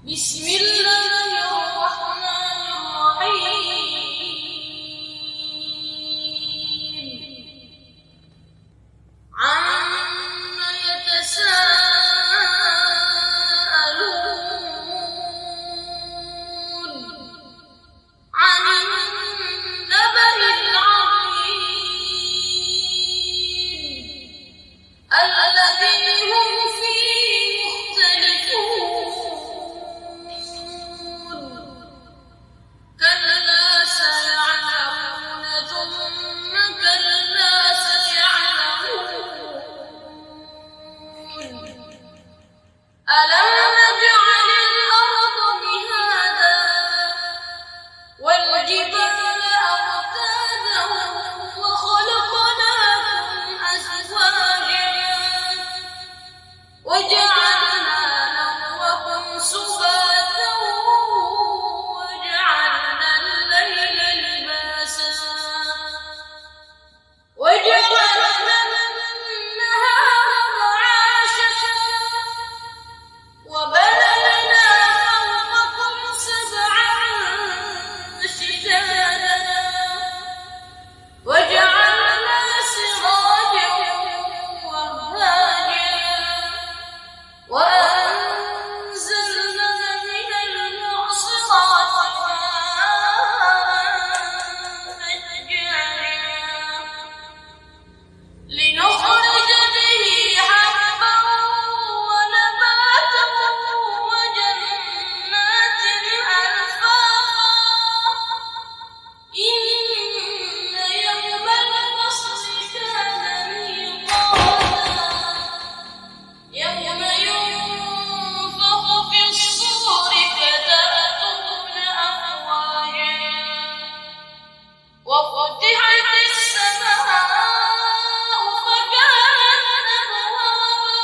بسم الله الرحمن الرحيم. عما يتساءلون عن النبأ العظيم الذي هم فيه مختلفون. كلا سيعلمون ثم كلا سيعلمون. ألم نجعل الأرض مهادا والجبال أوتادا وخلقناكم أزواجا وجعلنا نومكم سباتا وجعلنا الليل لباسا وجعلنا النهار معاشا وبنينا فوقكم سبعا شدادا وجعلنا سراجا وهاجا وأنزلنا من المعصرات ماء ثجاجا لنخرج به حبا ونباتا وجنات ألفافا. إن يوم الفصل كان ميقاتا يوم ينفخ في الصور فتأتون أفواجا وفتحت السماء فكانت أبوابا